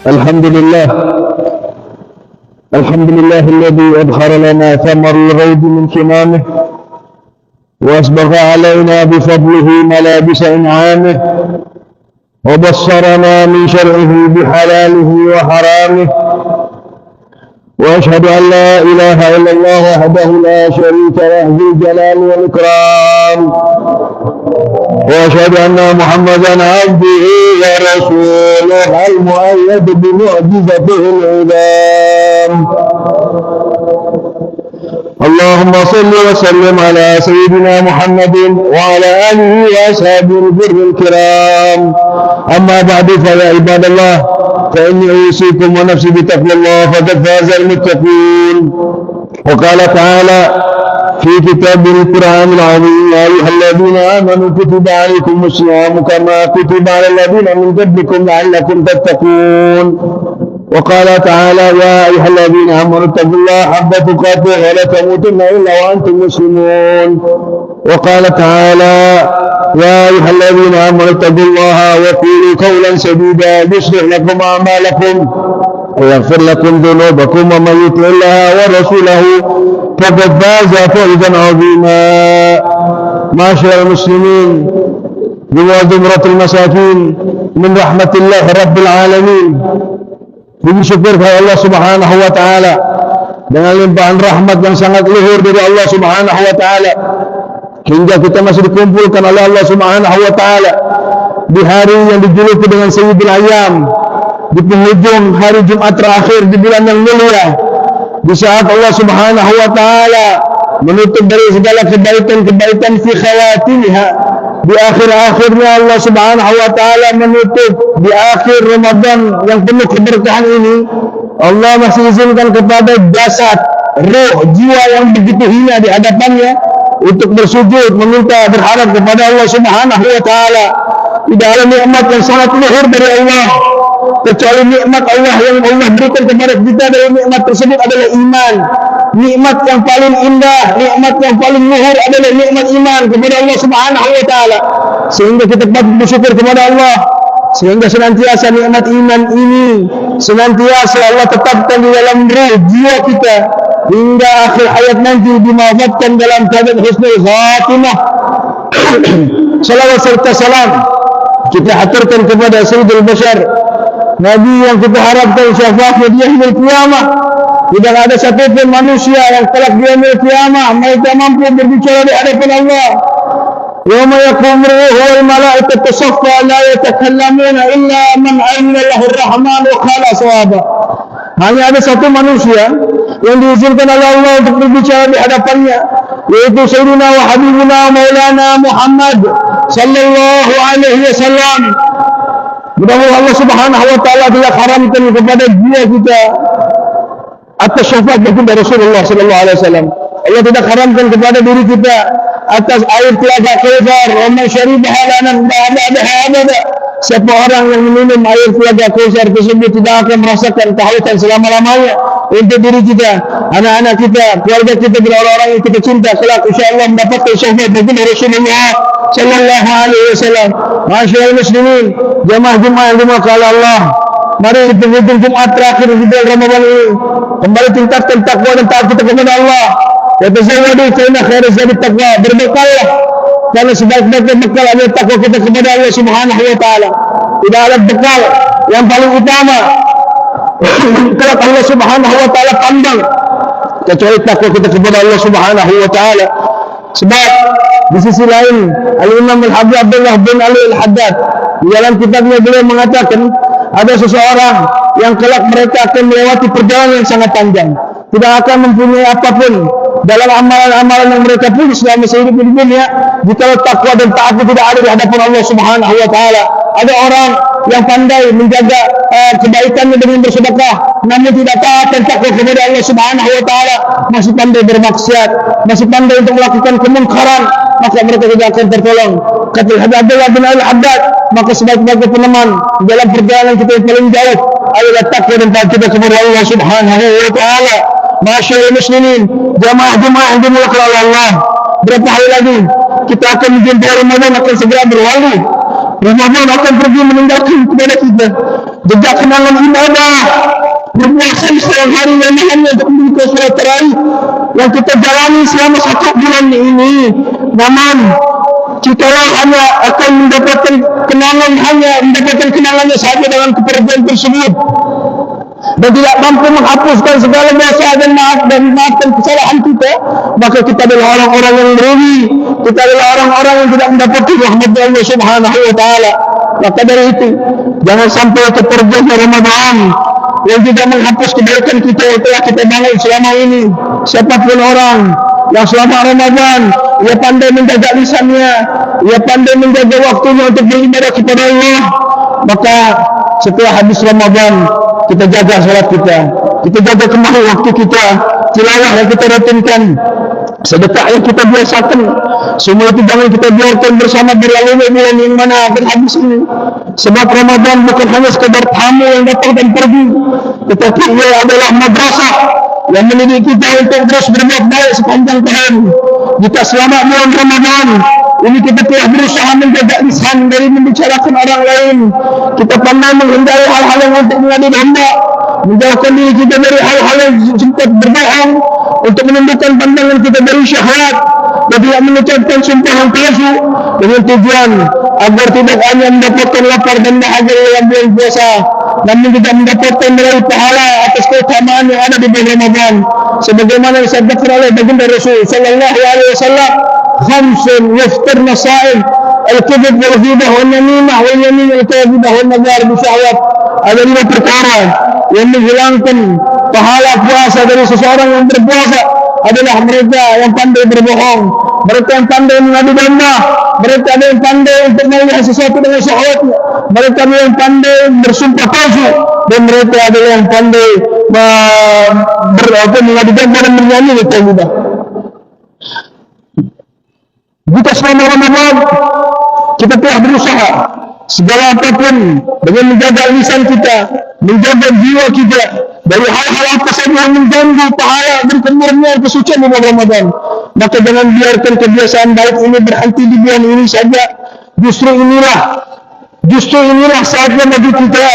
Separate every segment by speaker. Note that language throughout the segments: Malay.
Speaker 1: الحمد لله الذي أظهر لنا ثمر الغيب من كمامه وأسبغ علينا بفضله ملابس إنعامه وبصرنا من شرعه بحلاله وحرامه وأشهد أن لا إله إلا الله وحده لا شريك له ذو الجلال والإكرام وأشهد أن محمدا عبده ورسوله المؤيد بمعجزته العظام اللهم صل وسلم على سيدنا محمد وعلى آله وأصحابه البر الكرام أما بعد فيا عباد الله فإني أوصيكم ونفسي بتقوى الله فقد فاز المتقون وقال تعالى في كتاب القرآن العظيم يا أيها الذين آمنوا كتب عليكم الصيام كما كتب على الذين من قبلكم لعلكم تتقون وقال تعالى يا أيها الذين آمنوا اتقوا الله حق تقاته ولا تموتن إلا وأنتم مسلمون وقال تعالى يا أيها الذين آمنوا اتقوا الله وقولوا قولا سديدا يصلح لكم أعمالكم ويغفر لكم ذنوبكم ومن يطع الله ورسوله فقد فاز فوزا عظيما. معاشر المسلمين وزمرة المساكين من رحمة الله رب العالمين, puji syukur kepada Allah Subhanahu wa taala dengan limpahan rahmat yang sangat luhur dari Allah Subhanahu wa taala hingga kita masih dikumpulkan oleh Allah Subhanahu wa taala di hari yang dijuluki dengan Sayyidul Ayyam, di penghujung hari Jumat terakhir di bulan yang mulia, di saat Allah Subhanahu wa taala menutup dari segala kebaikan-kebaikan fi khawatimiha, di akhir-akhirnya Allah Subhanahu wa taala menutup di akhir Ramadan yang penuh keberkahan ini. Allah masih izinkan kepada jasad, roh, jiwa yang begitu hina di hadapannya untuk bersujud meminta berharap kepada Allah Subhanahu wa taala. Tidak ada nikmat yang sangat luhur dari Allah kecuali nikmat Allah yang Allah berikan kepada kita. Dari nikmat tersebut adalah iman. Nikmat yang paling indah, nikmat yang paling luhur adalah nikmat iman kepada Allah Subhanahu wa taala. Sehingga kita patut bersyukur kepada Allah, sehingga senantiasa nikmat iman ini senantiasa Allah tetapkan di dalam ruh jiwa kita hingga akhir hayat nanti dimafatkan dalam keadaan husnul khatimah. Salawat serta salam kita haturkan kepada Sayyidul Bashar, Nabi yang kita harapkan syafaatnya di akhir kiamat. Tidak ada satupun manusia yang kelak di akhir kiamat mereka mampu berbicara di hadapan Allah. Yawma yaqumu ruhu wal malaikatu saffa la yatakallamuna illa man amina lahu ar-rahman wa qala sawaba. Hanya ada satu manusia yang diizinkan oleh Allah untuk berbicara di hadapannya, yaitu Sayyidina wa Habibuna Maulana Muhammad sallallahu alaihi wasallam. Mudah-mudahan Allah Subhanahu wa taala tidak haramkan kepada jiwa kita atas syafaat baginda Rasulullah sallallahu alaihi wasallam. Allah tidak haramkan kepada diri kita atas air telaga Kautsar, wa man syaribaha lanan ba'daha abada. Siapa orang yang minum air telaga Kautsar tersebut tidak akan merasakan kehausan selama-lamanya. Untuk diri kita, anak-anak kita, keluarga kita, bila orang-orang yang kita cinta kelak insyaallah mendapatkan syafaat baginda Rasulullah sallallahu alaihi wasallam. Masyaallah muslimin, jemaah-jemaah yang dimuliakan oleh Allah, mari di penghujung Jumat terakhir di bulan Ramadan ini kembali tingkatkan takwa dan taat kita kepada Allah. Yatazawwadu fa inna khairaz zadi taqwa. Berbekallah karena sebaik-baiknya bekal adalah takwa kita kepada Allah Subhanahu wa taala. Tidak ada bekal yang paling utama kalau Allah Subhanahu wa taala pandang kecuali takwa kita kepada Allah Subhanahu wa taala. Sebab di sisi lain Al-Imam Al-Habib Abdullah bin Ali Al-Haddad di dalam kitabnya beliau mengatakan ada seseorang yang kelak mereka akan melewati perjalanan yang sangat panjang, tidak akan mempunyai apapun dalam amalan-amalan yang mereka punya selama sehidup di dunia jika takwa dan taat tidak ada di hadapan Allah Subhanahu wa taala. Ada orang yang pandai menjaga kebaikannya dengan bersedekah, namun tidak taat dan takwa kepada Allah Subhanahu wa taala, masih pandai bermaksiat, masih pandai untuk melakukan kemungkaran, maka mereka tidak akan tertolong. Kata Abdullah bin Al-Haddad, maka sebaik-baiknya peneman dalam perjalanan kita yang paling jauh adalah takwa dan taat kita kepada Allah Subhanahu wa taala. Masyaallah muslimin, jamaah-jamaah yang dimuliakan oleh Allah, berapa hari lagi kita akan menjumpai Ramadan akan segera berlalu. Ramadan akan pergi meninggalkan kepada kita. jejak kenangan ibadah, berpuasa di siang hari yang hanya untuk mengikuti sholat tarawih yang kita jalani selama 1 bulan ini. Namun kita hanya akan mendapatkan kenangannya saja dalam kepergian tersebut, dan tidak mampu menghapuskan segala dosa dan maafkan kesalahan kita, maka kita adalah orang-orang yang merugi. Kita adalah orang-orang yang tidak mendapati rahmat Allah Subhanahu wa taala. Maka dari itu, jangan sampai kepergian Ramadan yang tidak menghapus kebaikan kita yang telah kita bangun selama ini. Siapapun orang yang selama Ramadan ia pandai menjaga lisannya, ia pandai menjaga waktunya untuk beribadah kepada Allah, maka setelah habis Ramadan kita jaga salat kita jaga kembali waktu kita, tilawah yang kita rutinkan, sedekah yang kita biasakan, semua itu jangan kita biarkan bersama berlalu bulan yang mana akan habis ini. Sebab Ramadan bukan hanya sekadar tamu yang datang dan pergi, tetapi ia adalah madrasah yang mendidik kita untuk terus berbuat baik sepanjang tahun. Jika selama bulan Ramadan ini kita telah berusaha menjaga lisan dari membicarakan orang lain, kita pandai menghindari hal-hal yang untuk mengadu domba, menjauhkan diri kita dari hal-hal yang sempat berbohong, untuk menundukkan pandangan kita dari syahwat, dan tidak mengucapkan sumpah yang palsu, dengan tujuan agar tidak hanya mendapatkan lapar dan bahagia dalam bulan puasa, namun juga mendapatkan meraih pahala atas keutamaan yang ada di bulan Ramadan. Sebagaimana disabdakan oleh baginda Rasul sallallahu alaihi wasallam, khamsun yaftirna sha'im, al-kibr wal ghibah wal namimah wal yamin al kadhibah wal nazar bi syahwat. Ada 5 perkara yang menghilangkan pahala puasa dari seseorang yang berpuasa adalah mereka yang pandai berbohong, mereka yang pandai mengadu domba, mereka yang pandai untuk melihat sesuatu dengan syahwatnya, mereka yang pandai bersumpah palsu, dan mereka adalah yang pandai mengadu domba dan bernyanyi di tauhid. Jika selama Ramadan kita telah berusaha segala apapun dengan menjaga lisan kita, menjaga jiwa kita dari hal-hal apa saja yang mengganggu pahala dan kemurnian kesucian di bulan Ramadan, maka jangan biarkan kebiasaan baik ini berhenti di bulan ini saja. Justru inilah saatnya bagi kita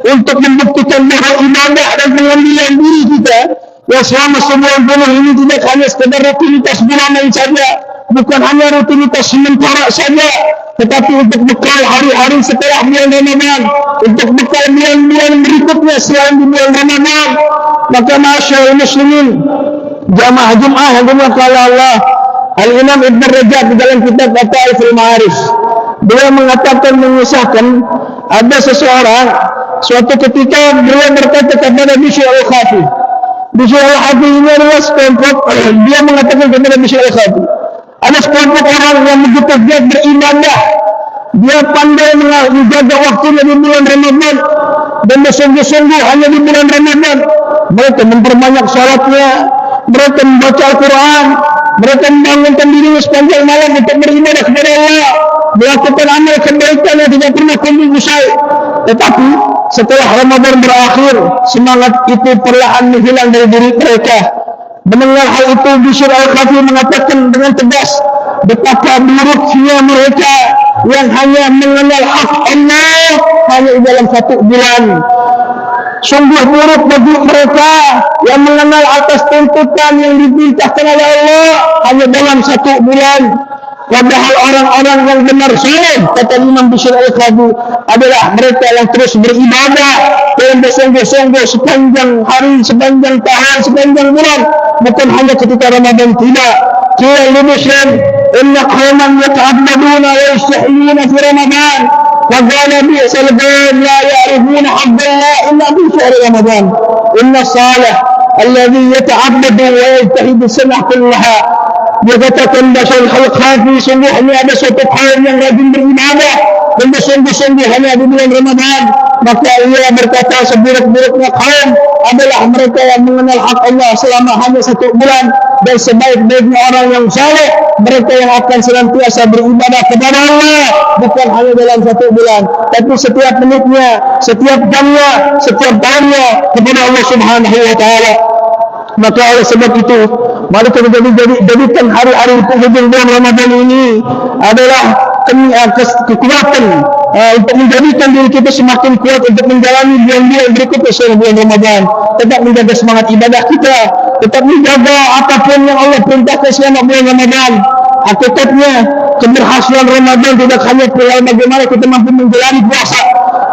Speaker 1: untuk membuktikan bahwa ibadah dan pengambilan diri kita yang selama sebulan penuh ini tidak hanya sekedar rutinitas bulanan saja, bukan hanya rutinitas sementara saja, tetapi untuk bekal hari-hari setelah bulan Ramadan, untuk bekal bulan-bulan berikutnya selain di bulan Ramadan. Maka masyaallah muslimin, jamaah Jumat yang dimuliakan Allah, Al-Imam Ibn Rajab di dalam kitab Lataiful Ma'arif, beliau mengatakan, mengisahkan ada seseorang suatu ketika beliau berkata kepada Bishr al-Khafi. Bishr al-Khafi ini adalah sekelompok, dia mengatakan kepada Bishr al-Khafi, ada sekelompok orang yang begitu giat beribadah, dia pandai menjaga waktunya di bulan Ramadan, dan bersungguh-sungguh hanya di bulan Ramadan mereka memperbanyak salatnya, mereka membaca Al-Quran, mereka membangunkan dirinya sepanjang malam untuk beribadah kepada Allah, melakukan amal kebaikan yang tidak pernah kunjung usai. Tetapi setelah Ramadan berakhir, semangat itu perlahan menghilang dari diri mereka. Mendengar hal itu, Bishr al-Khafi mengatakan dengan tegas betapa buruknya mereka yang hanya mengenal hak Allah hanya dalam 1 bulan. Sungguh buruk bagi mereka yang mengenal atas tuntutan yang diperintahkan oleh Allah hanya dalam 1 bulan. Padahal orang-orang yang benar soleh, kata Imam Bishr al-Khafi, adalah mereka yang terus beribadah dan bersungguh-sungguh sepanjang hari, sepanjang tahun, sepanjang bulan, bukan hanya ketika Ramadan. Tidak. Qila li Bishr inna qauman yata'abbaduna wa yastahiyuna fi Ramadan wa qala bi'sal qawm la ya'rifuna haqqa Allah illa bi shahr Ramadan. Inna salih alladhi yata'abbadu wa yajtahidu sanah kullaha. Dia katakan Bishr al-Khafi, sungguhnya ada suatu kaum yang rajin beribadah dan bersungguh-sungguh hanya di bulan Ramadan, maka ia berkata seburuk-buruknya kaum adalah mereka yang mengenal hak Allah selama hanya 1 bulan, dan sebaik-baiknya orang yang saleh mereka yang akan senantiasa beribadah kepada Allah bukan hanya dalam 1 bulan, tapi setiap menitnya, setiap jamnya, setiap tahunnya kepada Allah Subhanahu wa taala. Maka oleh sebab itu, mari kita jadikan hari-hari penghujung bulan Ramadan ini adalah kekuatan untuk menjadikan diri kita semakin kuat untuk menjalani bulan-bulan berikutnya selama bulan Ramadan. Tetap menjaga semangat ibadah kita, tetap menjaga apapun yang Allah perintahkan selama bulan Ramadan. Hakikatnya keberhasilan Ramadan tidak hanya perihal bagaimana kita mampu menjalani puasa,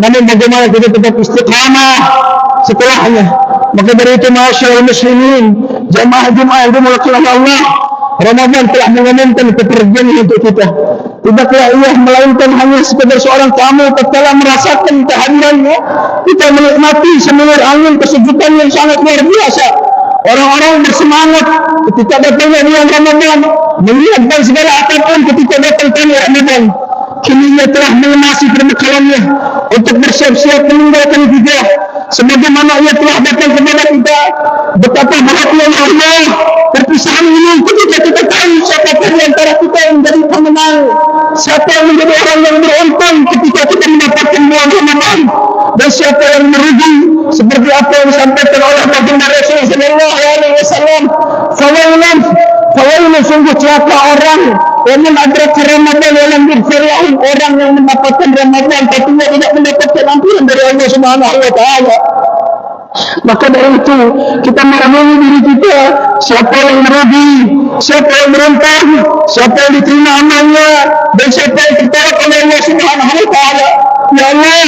Speaker 1: namun bagaimana kita tetap istiqamah setelahnya. Maka dari itu, ma'asyiral muslimin, jamaah-jamaah yang dimuliakan Allah, Ramadan telah mengumumkan kepergian untuk kita. Tidaklah ia melainkan hanya sekedar seorang tamu tatkala merasakan kehadirannya. Kita menikmati semulur angin kesejukan yang sangat luar biasa. Orang-orang bersemangat ketika datangnya bulan Ramadan, menyiapkan segala apapun ketika datangnya Ramadan. Kini ia telah melunasi perbekalannya untuk bersiap-siap meninggalkan kita. Sebagaimana ia telah datang kepada kita, betapa bahagia Allah perpisahan ini ketika kita tahu siapa di antara kita yang menjadi pemenang, siapa yang menjadi orang yang beruntung ketika kita mendapatkan bulan Ramadan, dan siapa yang merugi seperti apa yang disampaikan oleh baginda Rasul sallallahu alaihi wasallam. Fawailun, sungguh celaka orang yang menadrak Ramadan dalam berfirman, orang yang mendapatkan Ramadan tapi tidak mendapatkan ampunan dari Allah Subhanahu wa taala. Maka dari itu kita merenungi diri kita, siapa yang merugi, siapa yang beruntung, siapa yang diterima amalnya, dan siapa yang ditolak oleh Allah Subhanahu wa taala. Ya Allah,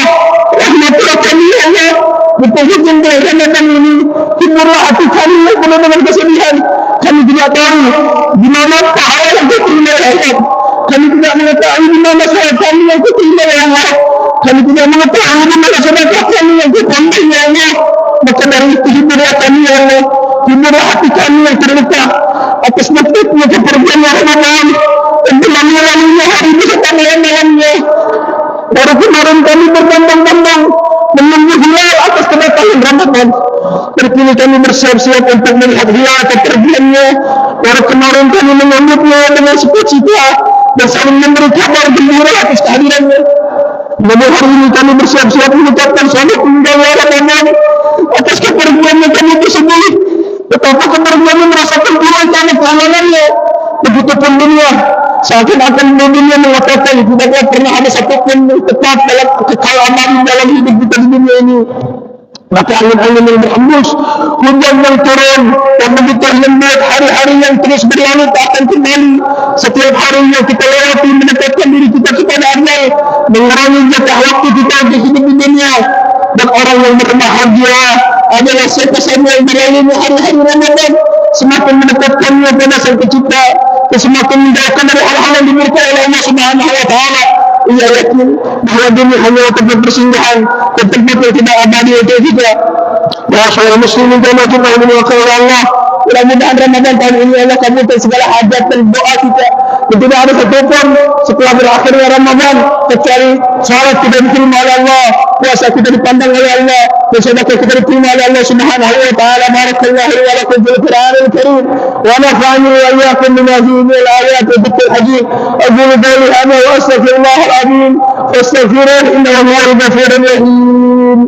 Speaker 1: rahmatullah kami ya Allah, betul-betul Ramadan ini hiburlah hati kami yang penuh dengan kesedihan. Kami tidak tahu di mana pahala yang diterima ya Allah. Kami tidak mengetahui di mana salat kami yang diterima ya Allah. Kami tidak mengetahui di mana sedekah kami yang diterima ya Allah. Maka dari itu hiburlah kami ya Allah, hiburlah hati kami yang terluka atas maksudnya kepergian Ramadan dan mengalaminya hari beserta malam-malamnya. Baru kemarin kami berbondong-bondong menunggu hilal atas kedatangan Ramadan. Terkini kami bersiap-siap untuk melihat hilal kepergiannya. Baru kemarin kami menyambutnya dengan sukacita dan saling memberi kabar gembira atas kehadirannya. Namun hari ini kami bersiap-siap mengucapkan selamat tinggalnya Ramadan atas kepergiannya kami tersebut. Betapa kepergiannya merasakan bulan keamalannya. Begitupun dunia, seakan-akan dunia mengatakan tidak pernah ada satupun yang tetap dalam kekal aman dalam hidup kita di dunia ini. Maka angin-angin yang berhembus, hujan yang turun, dan begitu lembut, hari-hari yang terus berlalu tak akan kembali. Setiap hari yang kita lewati mendekatkan diri kita kepada Allah, mengurangi jatah waktu kita untuk hidup di dunia. Dan orang yang berbahagia adalah siapa saja yang melalui hari-hari Ramadan, semakin mendekatkannya pada Sang Pencipta, dan semakin menjauhkan dari hal-hal yang dimurkai oleh Allah Subhanahu wa taala. Ia yakin bahwa dunia hanya tempat persinggahan, tempat yang tidak abadi untuk kita. Masyaallah muslimin jamaah yang dimuliakan oleh Allah. Mudah-mudahan Ramadan tahun ini Allah kabulkan segala hajat dan doa kita. Dan tidak ada satupun setelah berakhirnya Ramadan kecuali salat kita diterima oleh Allah, puasa kita dipandang oleh Allah, dan sedekah kita diterima oleh Allah Subhanahu wa taala. Barakallahu wa lakum fil Qur'anil Karim wa nafa'ani wa iyyakum bima fihi min al-ayati wa dhikril hakim. Aqulu qawli hadha wa astaghfirullah al-azim fastaghfiruhu innahu huwal ghafurur rahim.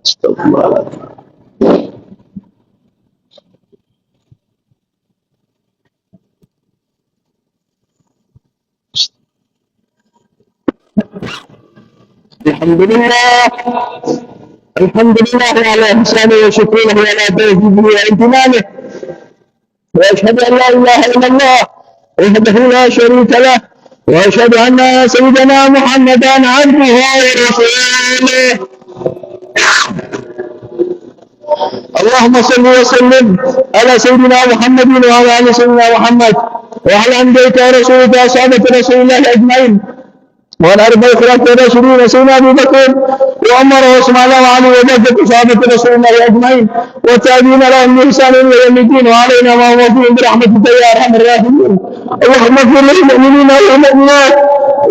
Speaker 1: Astaghfirullah. الحمد لله على إحسانه وشكره على توفيقه وامتنانه، وأشهد أن لا إله إلا الله وحده لا شريك له، وأشهد أن سيدنا محمدا عبده ورسوله. اللهم صل وسلم على سيدنا محمد وعلى آل سيدنا محمد وعلى أنبيائك ورسولك وصحابة رسول الله أجمعين، وعلى أربع خلفاء الراشدين سيدنا أبي بكر وعمر وعثمان وعلي وبقية صحابة رسول الله أجمعين، والتابعين لهم بإحسان إلى يوم الدين، وعلينا وموفقين برحمتك يا أرحم الراحمين. اللهم اغفر للمؤمنين والمؤمنات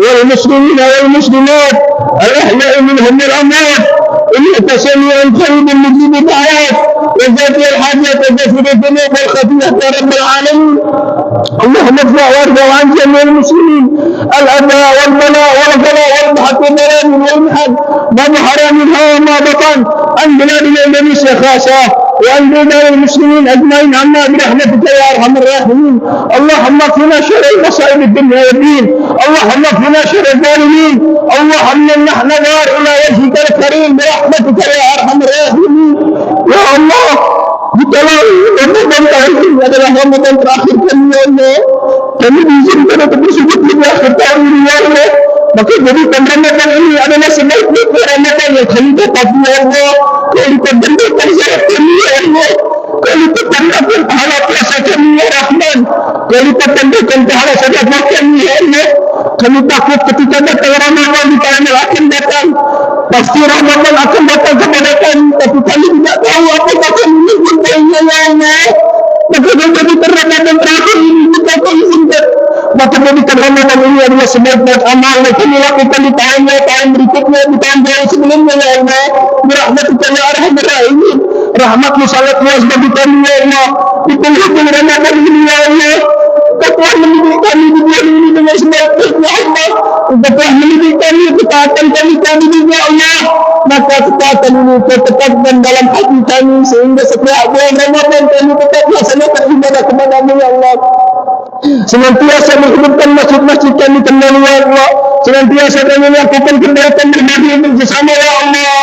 Speaker 1: والمسلمين والمسلمات الأحياء منهم والأموات إنك سميع قريب مجيب الدعوات. وقضي الحاجات وغفر الذنوب والخطيئة يا رب العالمين. اللهم ارفع وارضى عن جميع المسلمين الأذى والبلاء والغلاء والبحث والضلال والمحن ما ظهر منها وما بطن عن بلادنا اندونيسيا خاصة وعن بلدان المسلمين أجمعين عنا برحمتك يا أرحم الراحمين. اللهم اكفنا شر المصائب الدنيا والدين. اللهم اكفنا شر الظالمين. اللهم نحن نظهر إلى وجهك الكريم برحمتك يا أرحم الراحمين. يا الله Bukalah Ramadan tahun ini adalah Ramadan terakhir kami ya Allah. Kami diizinkan untuk bersujud di akhir tahun ini ya Allah. Maka jadikan Ramadan ini adalah sebaik-baiknya Ramadan yang kami dapati ya Allah. Kau lipat gandakan zakat kami ya Allah. Kau lipat gandakan pahala puasa kami ya Rahman. Kau lipat gandakan pahala sedekah kami ya Allah. Kami takut ketika datang Ramadan di tahun yang akan datang. Pasti Ramadan akan datang kepada kami, tapi kami tidak tahu apakah kami menyebutkannya ya Allah. Maka jadikan Ramadan terakhir ini kita kau izinkan. Maka jadikan Ramadan ini adalah sebaik-baik amal yang kami lakukan di tahun berikutnya, di tahun sebelumnya ya Allah. Birahmatika ya Arhamar Rahimin. Rahmatmu sangat luas bagi kami ya Allah. Di penghujung Ramadan ini ya Allah. Kau telah mendidik kami di bulan ini dengan sebaik-baiknya Allah. Kau telah mendidik kami, ketaatan kami juga Allah. Maka ketaatan ini kau tetapkan dalam hati kami sehingga setiap bulan Ramadan kami tetap melaksanakan ibadah kepada-Mu ya Allah. Senantiasa menghidupkan masjid-masjid kami kembali ya Allah. Senantiasa kami melakukan kegiatan beribadah bersama ya Allah.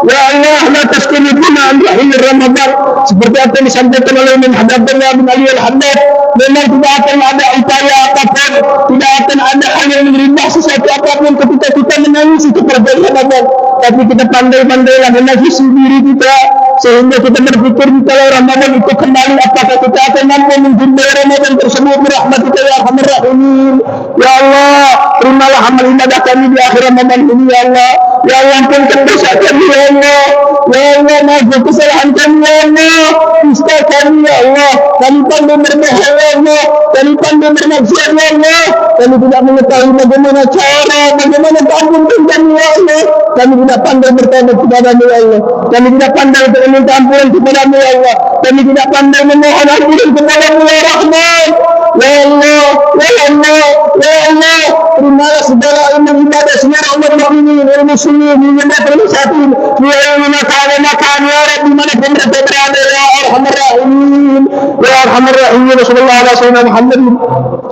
Speaker 1: Ya Allah, la tasqilna an akhir Ramadan. Seperti apa yang disampaikan oleh Imam Abdullah bin Ali Al-Haddad, memang tidak akan ada upaya apapun, tidak akan ada hal yang merubah sesuatu apapun ketika kita menangisi kepergian Ramadan. Tapi kita pandai-pandailah menangisi diri kita sehingga kita berpikir kalau Ramadan itu kembali apakah kita akan mampu menghindari Ramadan tersebut. Birahmatika ya Arhamar Rahimin. Ya Allah, terimalah amal ibadah kami di akhir Ramadan ini ya Allah. Ya Allah, ampunkan dosa kami ya Allah. Ya Allah, maafkan kesalahan kami ya Allah. Dusta kami ya Allah. Kami pandai berbohong ya Allah. Kami pandai bermaksiat ya Allah. Kami tidak mengetahui bagaimana cara, bagaimana ampunkan kami ya Allah. Kami tidak pandai bertobat kepada-Mu ya Allah. Kami tidak pandai untuk meminta ampunan kepada-Mu ya Allah. Kami tidak pandai memohon ampunan kepada-Mu ya Rahman. Ya Allah, ya Allah, ya Allah, terimalah segala amal ibadah seluruh umat mukminin wal muslimin di negeri Palestin. Ya Allah, makan ya Rabbi mana pun mereka berada ya Arhamar Rahimin. Ya Arhamar Rahimin. Sallallahu alaihi wasallam Muhammad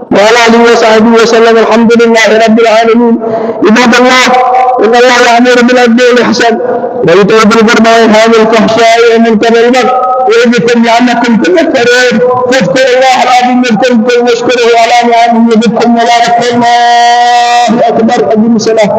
Speaker 1: wa ala alihi wa sahbihi wasallam. Alhamdulillahi rabbil alamin. Ibadallah, inna Allah ya'muru bil adli wal ihsan wa yu'ti bil qurba wa yanha 'anil fahsya'i wal munkari wal baghi ويذكركم لعلكم تذكرون. فاذكروا الله العظيم يذكركم واشكروه على نعمه يزدكم وبارك الله اكبر. أقم الصلاة.